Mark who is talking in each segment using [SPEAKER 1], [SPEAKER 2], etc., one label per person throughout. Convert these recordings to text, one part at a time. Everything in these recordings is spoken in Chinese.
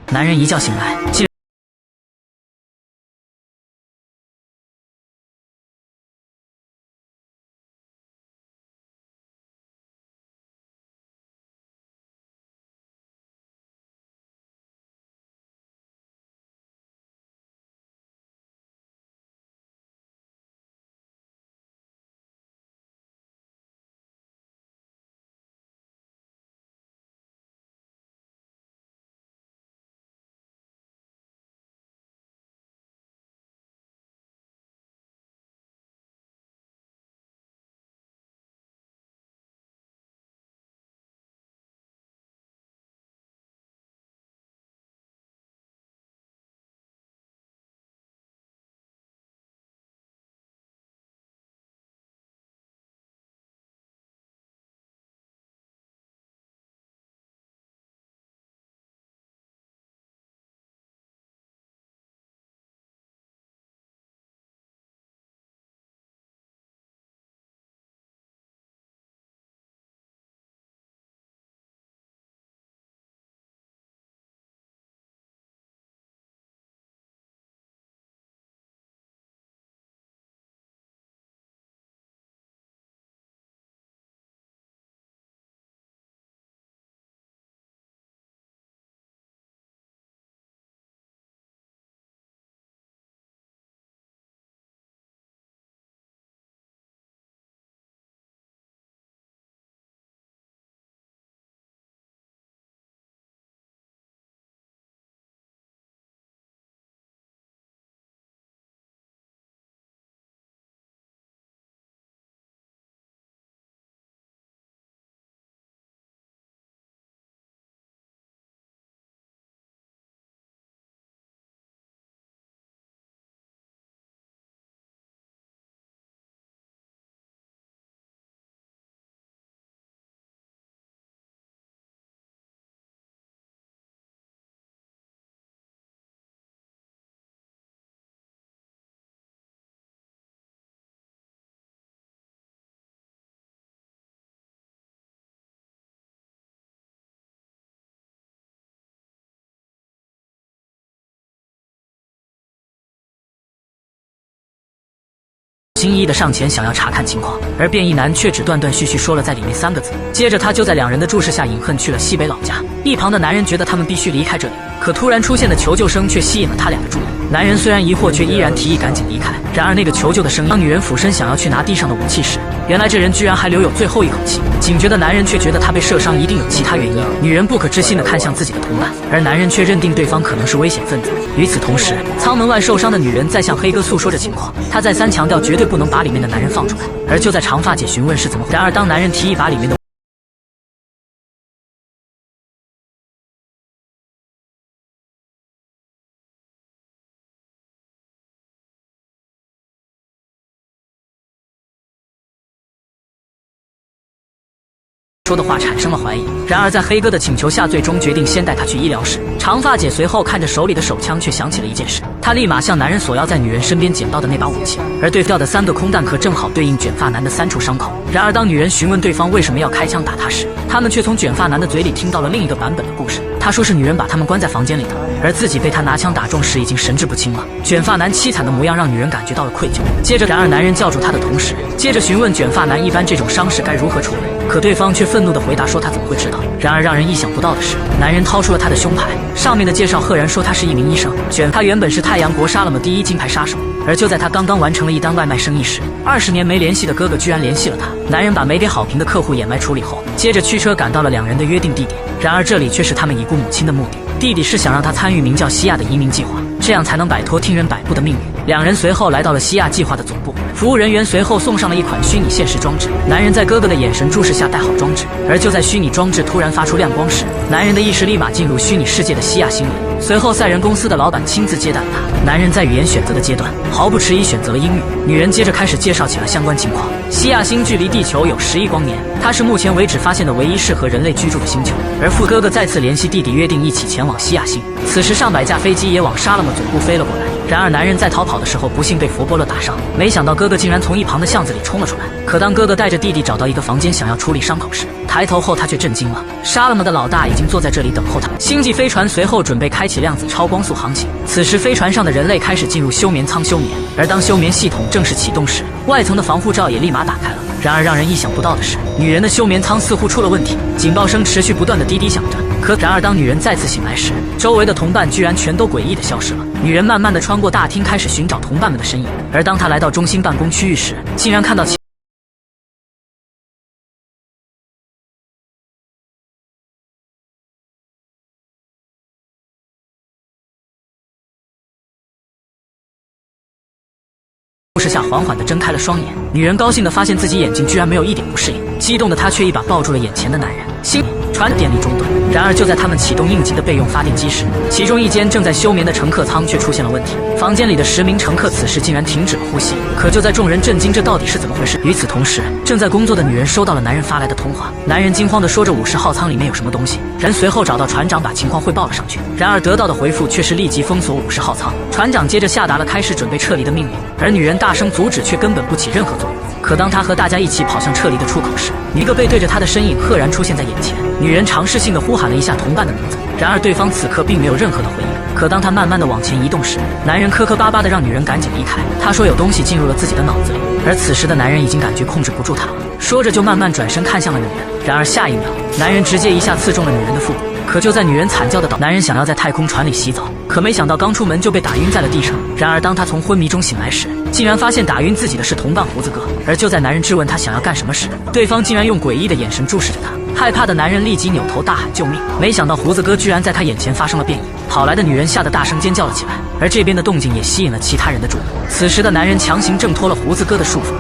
[SPEAKER 1] 男人一觉醒来，竟心翼翼地上前想要查看情况，而变异男却只断断续续说了在里面3个字。接着他就在两人的注视下饮恨去了西北老家。一旁的男人觉得他们必须离开这里，可突然出现的求救声却吸引了他俩的注意。男人虽然疑惑，却依然提议赶紧离开。然而那个求救的声音，当女人俯身想要去拿地上的武器时，原来这人居然还留有最后一口气。警觉的男人却觉得他被射伤一定有其他原因。女人不可置信地看向自己的同伴，而男人却认定对方可能是危险分子。与此同时，舱门外受伤的女人在向黑哥诉说着情况，她再三强调绝对不能把里面的男人放出来。而就在长发姐询问是怎么，然而当男人提议把里面的说的话产生了怀疑。然而在黑哥的请求下，最终决定先带他去医疗室。长发姐随后看着手里的手枪，却想起了一件事，她立马向男人索要在女人身边捡到的那把武器，而对掉的3个空弹壳正好对应卷发男的3处伤口。然而当女人询问对方为什么要开枪打他时，他们却从卷发男的嘴里听到了另一个版本的故事。他说是女人把他们关在房间里的，而自己被他拿枪打中时已经神志不清了。卷发男凄惨的模样让女人感觉到了愧疚。接着，然而男人叫住他的同时，接着询问卷发男一般这种伤势该如何处理，可对方却愤怒地回答说他怎么会知道。然而让人意想不到的是，男人掏出了他的胸牌，上面的介绍赫然说他是一名医生。他原本是太阳国沙勒姆第1金牌杀手，而就在他刚刚完成了一单外卖生意时，20年没联系的哥哥居然联系了他。男人把没给好评的客户掩埋处理后，接着驱车赶到了两人的约定地点。然而这里却是他们已故母亲的墓地，弟弟是想让他参与名叫西亚的移民计划，这样才能摆脱听人摆布的命运。两人随后来到了西亚计划的总部，服务人员随后送上了一款虚拟现实装置。男人在哥哥的眼神注视下戴好装置，而就在虚拟装置突然发出亮光时，男人的意识立马进入虚拟世界的西亚心里。随后赛人公司的老板亲自接待了他。男人在语言选择的阶段毫不迟疑选择了英语。女人接着开始介绍起了相关情况。西亚星距离地球有10亿光年，它是目前为止发现的唯一适合人类居住的星球。而父哥哥再次联系弟弟，约定一起前往西亚星。此时上百架飞机也往沙勒姆总部飞了过来。然而男人在逃跑的时候不幸被佛波勒打伤，没想到哥哥哥竟然从一旁的巷子里冲了出来。可当哥哥带着弟弟找到一个房间想要处理伤口时，抬头后他却震惊了，杀了么的老大已经坐在这里等候他。星际飞船随后准备开启量子超光速航行，此时飞船上的人类开始进入休眠舱休眠，而当休眠系统正式启动时，外层的防护罩也立马打开了。然而让人意想不到的是，女人的休眠舱似乎出了问题，警报声持续不断的滴滴响着。然而当女人再次醒来时，周围的同伴居然全都诡异的消失了。女人慢慢的穿过大厅，开始寻找同伴们的身影，而当她来到中心办公区域时，竟然看到护士下缓缓地睁开了双眼，女人高兴地发现自己眼睛居然没有一点不适应，激动的她却一把抱住了眼前的男人。船电力中断，然而就在他们启动应急的备用发电机时，其中一间正在休眠的乘客舱却出现了问题。房间里的10名乘客此时竟然停止了呼吸。可就在众人震惊这到底是怎么回事，与此同时，正在工作的女人收到了男人发来的通话。男人惊慌地说着50号舱里面有什么东西，人随后找到船长把情况汇报了上去。然而得到的回复却是立即封锁50号舱。船长接着下达了开始准备撤离的命令，而女人大声阻止却根本不起任何作用。可当她和大家一起跑向撤离的出口时，一个背对着她的身影赫然出现在眼前。女人尝试性的呼喊了一下同伴的名字，然而对方此刻并没有任何的回应。可当她慢慢的往前移动时，男人磕磕巴巴的让女人赶紧离开。他说有东西进入了自己的脑子里，而此时的男人已经感觉控制不住她了，说着就慢慢转身看向了女人。然而下一秒，男人直接一下刺中了女人的腹部。可就在女人惨叫的男人想要在太空船里洗澡，可没想到刚出门就被打晕在了地上。然而当他从昏迷中醒来时，竟然发现打晕自己的是同伴胡子哥。而就在男人质问他想要干什么时，对方竟然用诡异的眼神注视着他。害怕的男人立即扭头大喊救命，没想到胡子哥居然在他眼前发生了变异。跑来的女人吓得大声尖叫了起来，而这边的动静也吸引了其他人的注目。此时的男人强行挣脱了胡子哥的束缚，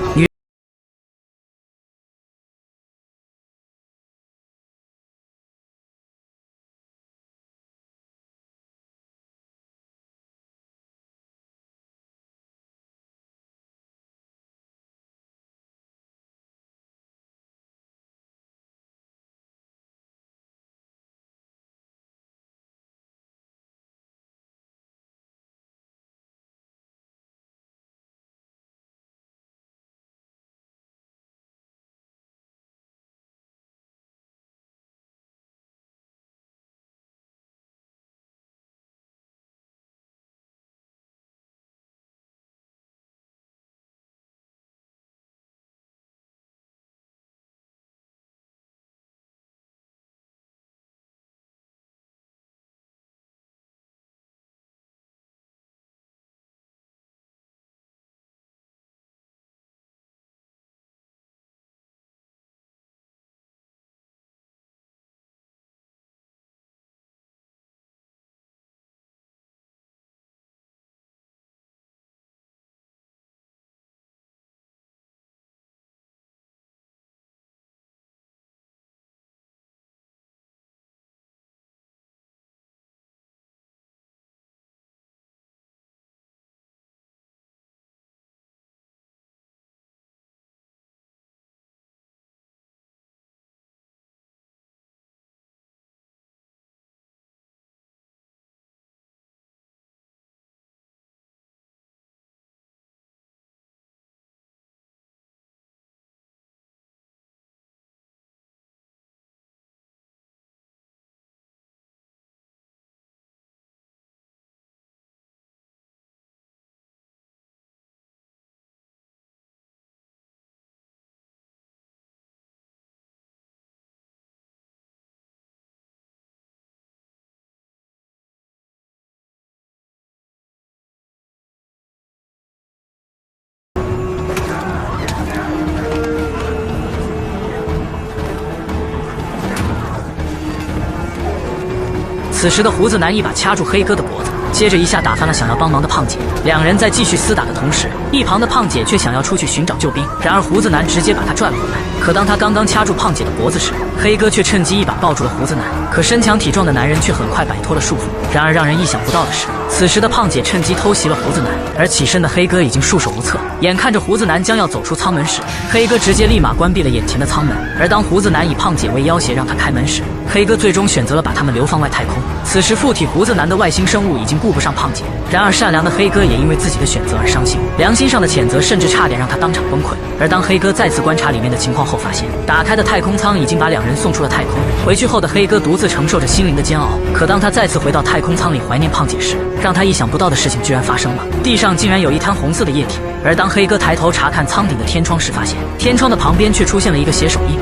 [SPEAKER 1] 此时的胡子男一把掐住黑哥的脖子，接着一下打翻了想要帮忙的胖姐。两人在继续厮打的同时，一旁的胖姐却想要出去寻找救兵，然而胡子男直接把他拽了回来。可当他刚刚掐住胖姐的脖子时，黑哥却趁机一把抱住了胡子男。可身强体壮的男人却很快摆脱了束缚。然而让人意想不到的是，此时的胖姐趁机偷袭了胡子男，而起身的黑哥已经束手无策。眼看着胡子男将要走出舱门时，黑哥直接立马关闭了眼前的舱门。而当胡子男以胖姐为要挟让他开门时，黑哥最终选择了把他们流放外太空。此时附体胡子男的外星生物已经经顾不上胖姐。然而善良的黑哥也因为自己的选择而伤心，良心上的谴责甚至差点让他当场崩溃。而当黑哥再次观察里面的情况后，发现打开的太空舱已经把两人送出了太空。回去后的黑哥独自承受着心灵的煎熬。可当他再次回到太空舱里怀念胖姐时，让他意想不到的事情居然发生了，地上竟然有一滩红色的液体。而当黑哥抬头查看舱顶的天窗时，发现天窗的旁边却出现了一个写手印。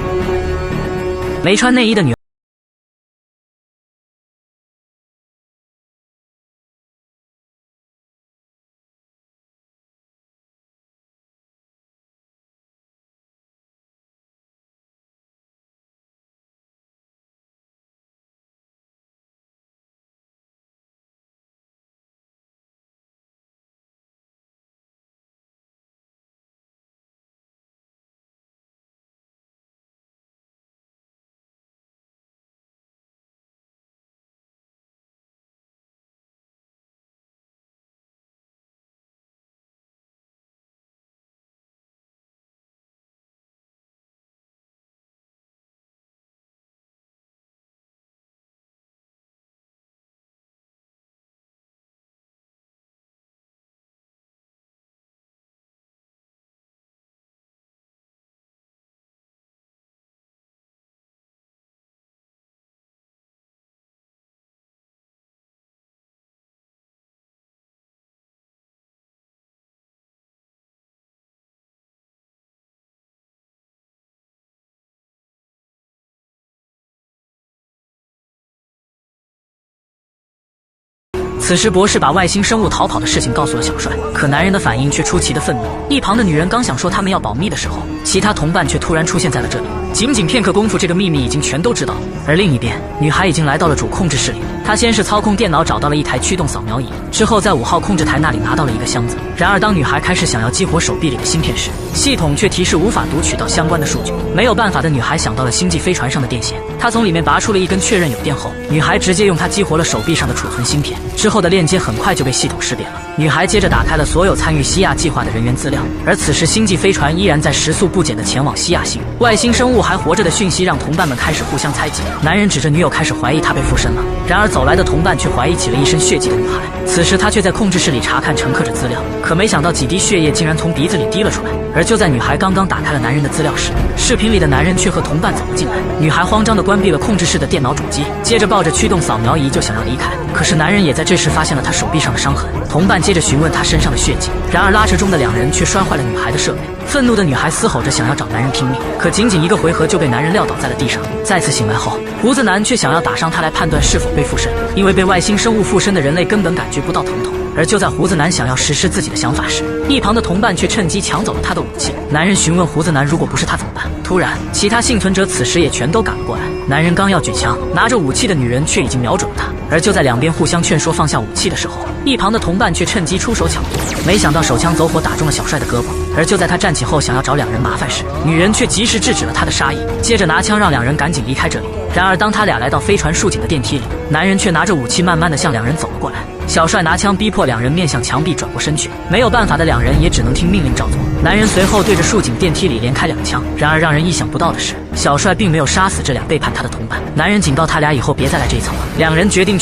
[SPEAKER 1] 没穿内衣的女此时，博士把外星生物逃跑的事情告诉了小帅，可男人的反应却出奇的愤怒。一旁的女人刚想说他们要保密的时候，其他同伴却突然出现在了这里。仅仅片刻功夫，这个秘密已经全都知道了。而另一边，女孩已经来到了主控制室里。她先是操控电脑找到了一台驱动扫描仪，之后在5号控制台那里拿到了一个箱子。然而，当女孩开始想要激活手臂里的芯片时，系统却提示无法读取到相关的数据。没有办法的女孩想到了星际飞船上的电线，她从里面拔出了一根，确认有电后，女孩直接用它激活了手臂上的储存芯片。之后的链接很快就被系统识别了。女孩接着打开了所有参与西亚计划的人员资料，而此时星际飞船依然在时速不减地前往西亚星。外星生物还活着的讯息让同伴们开始互相猜忌。男人指着女友开始怀疑她被附身了，然而走来的同伴却怀疑起了一身血迹的女孩。此时他却在控制室里查看乘客的资料，可没想到几滴血液竟然从鼻子里滴了出来。而就在女孩刚刚打开了男人的资料时，视频里的男人却和同伴走了进来。女孩慌张地关闭了控制室的电脑主机，接着抱着驱动扫描仪就想要离开。可是男人也在这时发现了她手臂上的伤痕，同伴接着询问她身上的血迹。然而拉扯中的两人却摔坏了女孩的设备。愤怒的女孩嘶吼着想要找男人拼命，可仅仅一个回合就被男人撂倒在了地上。再次醒来后，胡子男却想要打伤她来判断是否被附身，因为被外星生物附身的人类根本感觉不到疼痛。而就在胡子男想要实施自己的想法时，一旁的同伴却趁机抢走了他的武器。男人询问胡子男如果不是他怎么办。突然，其他幸存者此时也全都赶了过来。男人刚要举枪，拿着武器的女人却已经瞄准了他。而就在两边互相劝说放下武器的时候，一旁的同伴却趁机出手抢夺，没想到手枪走火打中了小帅的胳膊。而就在他站起后想要找两人麻烦时，女人却及时制止了他的杀意，接着拿枪让两人赶紧离开这里。然而当他俩来到飞船竖井的电梯里，男人却拿着武器慢慢地向两人走了过来。小帅拿枪逼迫两人面向墙壁转过身去，没有办法的两人也只能听命令照做。男人随后对着竖井电梯里连开2枪。然而让人意想不到的是，小帅并没有杀死这俩背叛他的同伴。男人警告他俩以后别再来这一层了。两人决定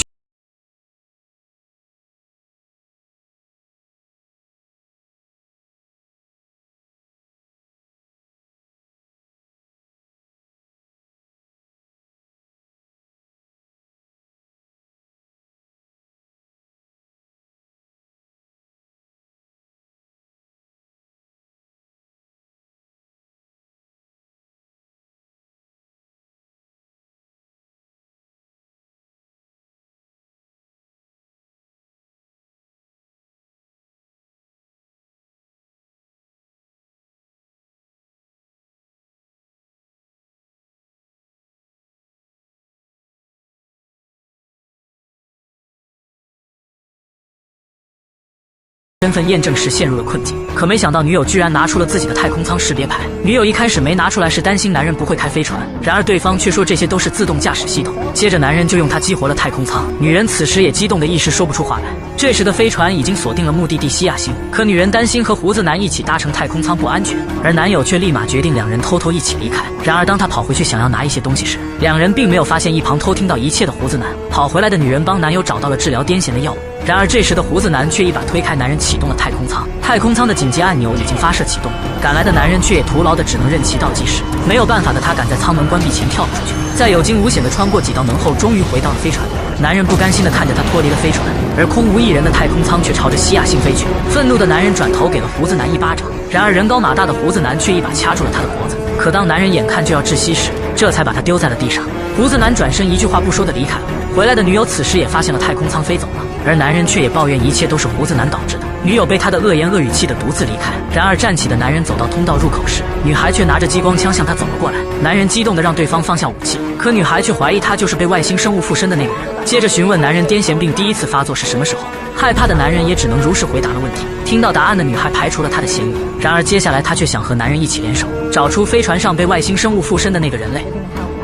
[SPEAKER 1] 身份验证时陷入了困境，可没想到女友居然拿出了自己的太空舱识别牌。女友一开始没拿出来是担心男人不会开飞船，然而对方却说这些都是自动驾驶系统。接着男人就用它激活了太空舱，女人此时也激动的一时说不出话来。这时的飞船已经锁定了目的地西亚星，可女人担心和胡子男一起搭乘太空舱不安全，而男友却立马决定两人偷偷一起离开。然而当他跑回去想要拿一些东西时，两人并没有发现一旁偷听到一切的胡子男。跑回来的女人帮男友找到了治疗癫痫的药物，然而这时的胡子男却一把推开男人，启动了太空舱。太空舱的紧急按钮已经发射启动，赶来的男人却也徒劳的只能任其倒计时。没有办法的他赶在舱门关闭前跳了出去，在有惊无险的穿过几道门后，终于回到了飞船。男人不甘心的看着他脱离了飞船，而空无一人的太空舱却朝着西亚星飞去。愤怒的男人转头给了胡子男一巴掌，然而人高马大的胡子男却一把掐住了他的脖子。可当男人眼看就要窒息时，这才把他丢在了地上。胡子男转身一句话不说的离开了。回来的女友此时也发现了太空舱飞走了，而男人却也抱怨一切都是胡子男导致的。女友被他的恶言恶语气得独自离开。然而站起的男人走到通道入口时，女孩却拿着激光枪向他走了过来。男人激动地让对方放下武器，可女孩却怀疑他就是被外星生物附身的那个人。接着询问男人癫痫病第一次发作是什么时候，害怕的男人也只能如实回答了问题。听到答案的女孩排除了他的嫌疑，然而接下来她却想和男人一起联手，找出飞船上被外星生物附身的那个人类。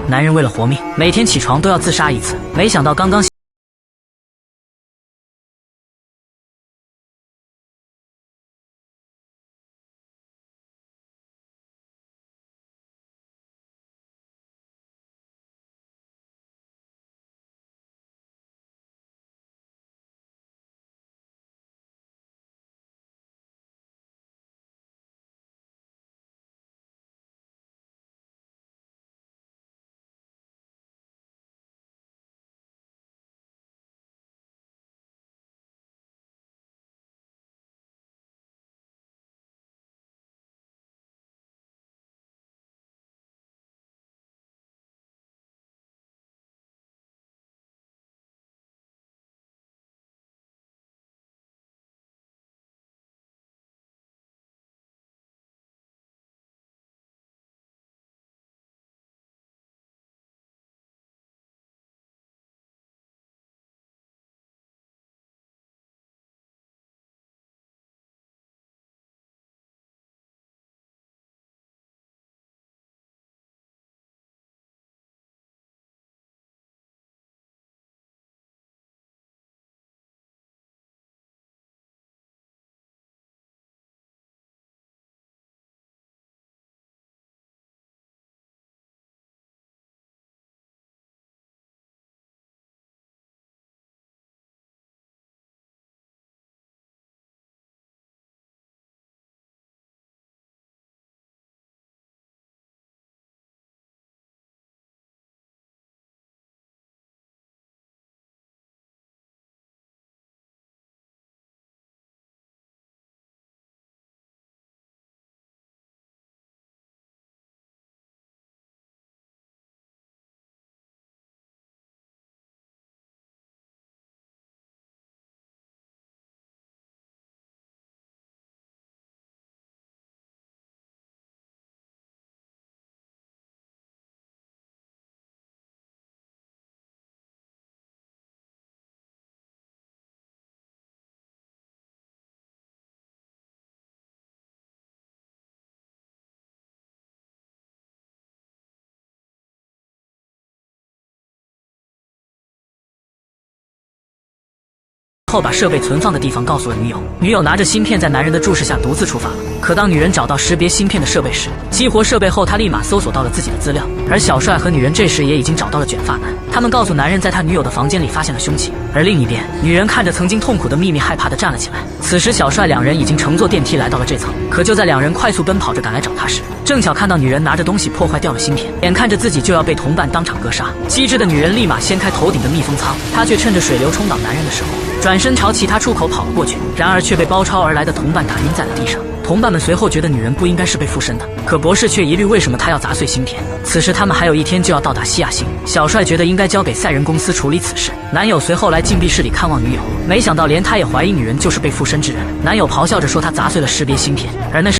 [SPEAKER 1] 男人为了活命，每天起床都要自杀一次，没想到刚刚后把设备存放的地方告诉了女友，女友拿着芯片在男人的注视下独自出发了。可当女人找到识别芯片的设备时，激活设备后，她立马搜索到了自己的资料。而小帅和女人这时也已经找到了卷发男，他们告诉男人在他女友的房间里发现了凶器。而另一边，女人看着曾经痛苦的秘密，害怕地站了起来。此时小帅两人已经乘坐电梯来到了这层，可就在两人快速奔跑着赶来找他时，正巧看到女人拿着东西破坏掉了芯片，眼看着自己就要被同伴当场格杀。机智的女人立马掀开头顶的密封舱，她却趁着水流冲倒男人的时候，转身朝其他出口跑了过去，然而却被包抄而来的同伴打晕在了地上。同伴们随后觉得女人不应该是被附身的，可博士却疑虑为什么她要砸碎芯片。此时他们还有一天就要到达西亚星，小帅觉得应该交给赛人公司处理此事。男友随后来禁闭室里看望女友，没想到连他也怀疑女人就是被附身之人。男友咆哮着说他砸碎了识别芯片，而那是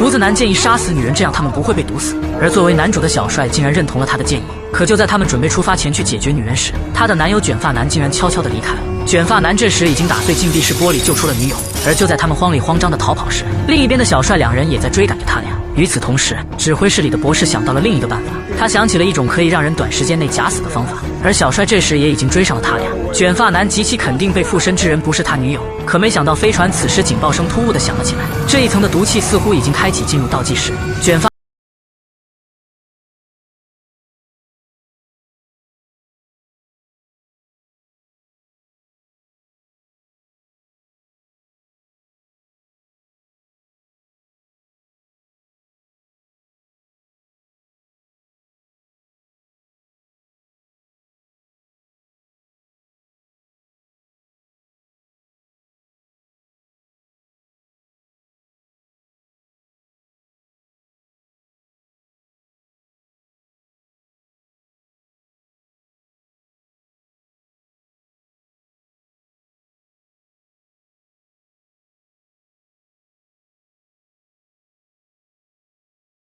[SPEAKER 1] 胡子男建议杀死女人，这样他们不会被毒死。而作为男主的小帅竟然认同了他的建议。可就在他们准备出发前去解决女人时，他的男友卷发男竟然悄悄地离开了。卷发男这时已经打碎禁闭室玻璃救出了女友。而就在他们慌里慌张的逃跑时，另一边的小帅两人也在追赶着他俩。与此同时，指挥室里的博士想到了另一个办法，他想起了一种可以让人短时间内假死的方法。而小帅这时也已经追上了他俩。卷发男极其肯定被附身之人不是他女友，可没想到飞船此时警报声突兀地响了起来，这一层的毒气似乎已经开启进入倒计时。卷发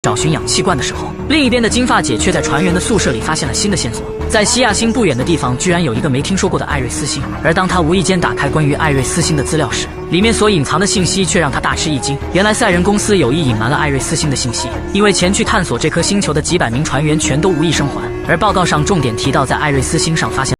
[SPEAKER 1] 找寻氧气罐的时候，另一边的金发姐却在船员的宿舍里发现了新的线索。在西亚星不远的地方，居然有一个没听说过的艾瑞斯星。而当他无意间打开关于艾瑞斯星的资料时，里面所隐藏的信息却让他大吃一惊。原来赛人公司有意隐瞒了艾瑞斯星的信息，因为前去探索这颗星球的几百名船员全都无一生还。而报告上重点提到，在艾瑞斯星上发现